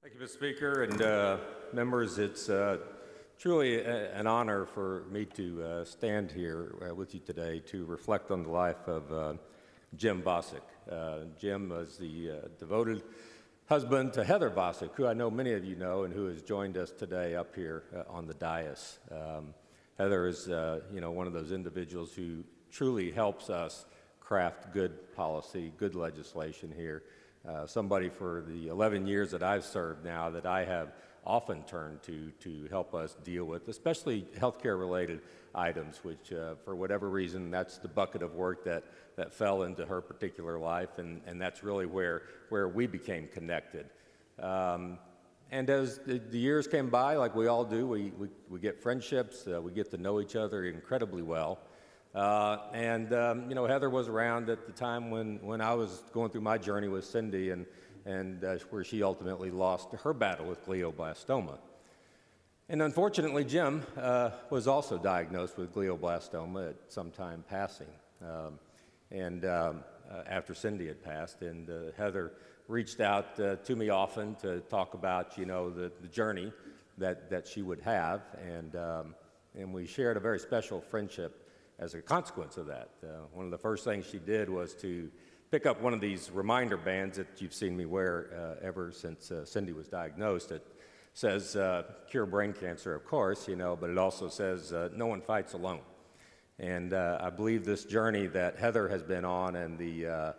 Thank you, Mr. Speaker, and members. It's truly an honor for me to stand here with you today to reflect on the life of Jim Vasek. Jim was the devoted husband to Heather Vasek, who I know many of you know and who has joined us today up here on the dais. Heather is one of those individuals who truly helps us craft good policy, good legislation here. Somebody for the 11 years that I've served now that I have often turned to help us deal with, especially healthcare-related items, which for whatever reason, that's the bucket of work that fell into her particular life, and that's really where we became connected. And as the years came by, like we all do, we get friendships, we get to know each other incredibly well. Heather was around at the time when I was going through my journey with Cindy and where she ultimately lost her battle with glioblastoma. And unfortunately, Jim was also diagnosed with glioblastoma at some time passing. After Cindy had passed, and Heather reached out to me often to talk about, the journey that she would have, and we shared a very special friendship as a consequence of that. One of the first things she did was to pick up one of these reminder bands that you've seen me wear ever since Cindy was diagnosed. It says cure brain cancer, of course, but it also says no one fights alone. And I believe this journey that Heather has been on and the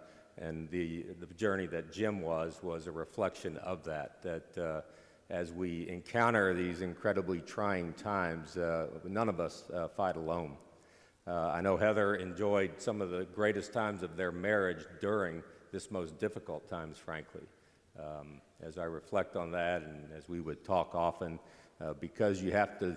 journey that Jim was a reflection of that as we encounter these incredibly trying times, none of us fight alone. I know Heather enjoyed some of the greatest times of their marriage during this most difficult times, frankly. As I reflect on that, and as we would talk often, because you have to,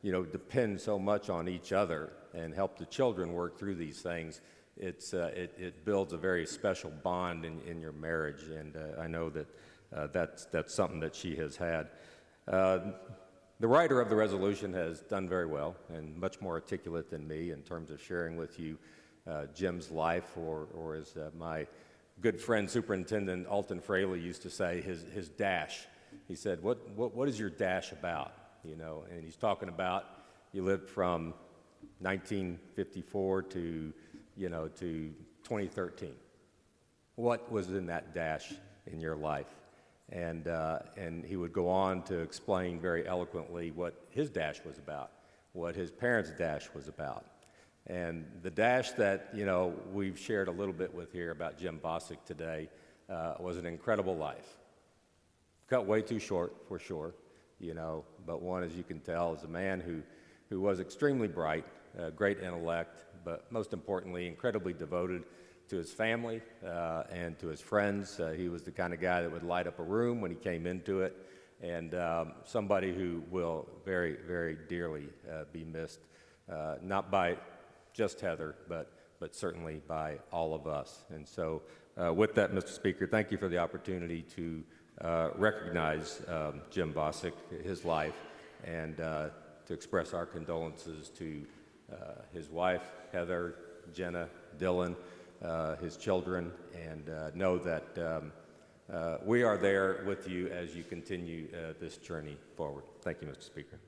depend so much on each other and help the children work through these things, it builds a very special bond in your marriage, and I know that that's something that she has had. The writer of the resolution has done very well and much more articulate than me in terms of sharing with you Jim's life, or as my good friend Superintendent Alton Fraley used to say, his dash. He said, what is your dash about? And he's talking about you lived from 1954 to 2013. What was in that dash in your life? And he would go on to explain very eloquently what his dash was about, what his parents' dash was about. And the dash that, we've shared a little bit with here about Jim Vasek today was an incredible life. Cut way too short, for sure, but one, as you can tell, is a man who was extremely bright, great intellect, but most importantly, incredibly devoted to his family and to his friends. He was the kind of guy that would light up a room when he came into it, and somebody who will very, very dearly be missed, not by just Heather, but certainly by all of us. And so with that, Mr. Speaker, thank you for the opportunity to recognize Jim Vasek, his life, and to express our condolences to his wife, Heather, Jenna, Dylan, his children, and know that we are there with you as you continue this journey forward. Thank you, Mr. Speaker.